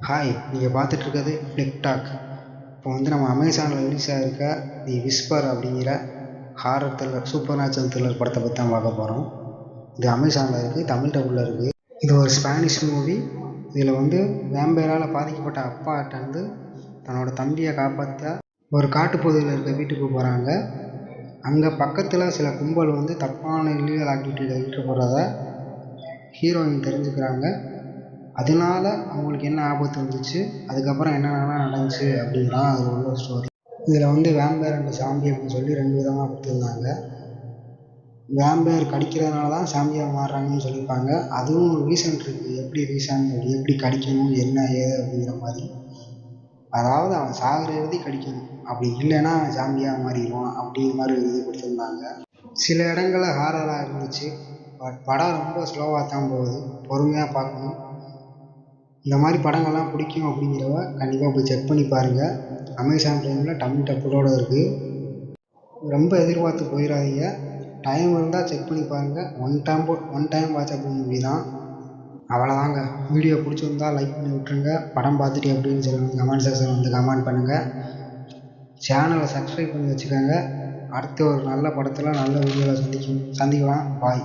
Hi, நீங்கள் பார்த்துட்ருக்கிறது ஃப்ளிக்டாக். இப்போ வந்து நம்ம அமேசானில் ரிலீஸ் ஆகிருக்க தி விஸ்பர் அப்படிங்கிற horror thriller, super natural thriller படத்தை பற்றி தான் பார்க்க போகிறோம். இது அமேசானில் இருக்குது, தமிழ் டபுளில் இருக்குது. இது ஒரு ஸ்பானிஷ் மூவி. இதில் வந்து வேம்பையரால் பாதிக்கப்பட்ட அப்பாட்டேருந்து தன்னோட தம்பியை காப்பாற்ற ஒரு காட்டுப்பகுதியில் இருக்க வீட்டுக்கு போகிறாங்க. அங்கே பக்கத்தில் சில கும்பல் வந்து தப்பான இல்லீகல் ஆக்டிவிட்டியில் ஈடுபடுறத ஹீரோயின் தெரிஞ்சுக்கிறாங்க. அதனால அவங்களுக்கு என்ன ஆபத்து வந்துச்சு, அதுக்கப்புறம் என்னென்னலாம் நடந்துச்சு அப்படிங்கிறதான் அதில் உள்ள ஸ்டோரி. இதில் வந்து வேம்பயர் அண்ட் சாம்பி அப்படின்னு சொல்லி 2 விதமாக கொடுத்துருந்தாங்க. வேம்பயர் கடிக்கிறதுனால தான் சாம்பியாக மாறுறாங்கன்னு சொல்லியிருப்பாங்க. அதுவும் ரீசன் இருக்குது, எப்படி ரீசன், எப்படி கடிக்கணும், என்ன ஏது அப்படிங்கிற மாதிரி. அதாவது அவன் சாகிற எழுதி கடிக்கணும், அப்படி இல்லைன்னா அவன் சாம்பியாக மாறிடுவான் அப்படிங்கிற மாதிரி இது கொடுத்துருந்தாங்க. சில இடங்களில் ஹாரராக இருந்துச்சு, பட் படம் ரொம்ப ஸ்லோவாக தான் போகுது, பொறுமையாக பார்க்கணும். இந்த மாதிரி படங்கள்லாம் பிடிக்கும் அப்படிங்கிறவ கண்டிப்பாக போய் செக் பண்ணி பாருங்கள். அமேசான் ப்ரைமில் தமிழ் டப்போடு இருக்குது. ரொம்ப எதிர்பார்த்து போயிடாதீங்க. டைம் இருந்தால் செக் பண்ணி பாருங்கள். ஒன் டைம் வாட்சபிள் மூவி தான். அவ்வளோதாங்க. வீடியோ பிடிச்சிருந்தா லைக் பண்ணி விட்ருங்க. படம் பார்த்துட்டு எப்படின்னு சொல்லுங்கள், கமெண்ட் செக்ஷன் வந்து கமெண்ட் பண்ணுங்கள். சேனலை சப்ஸ்கிரைப் பண்ணி வச்சுக்கோங்க. அடுத்து ஒரு நல்ல படத்தில் நல்ல வீடியோவில் சந்திக்கலாம். பாய்.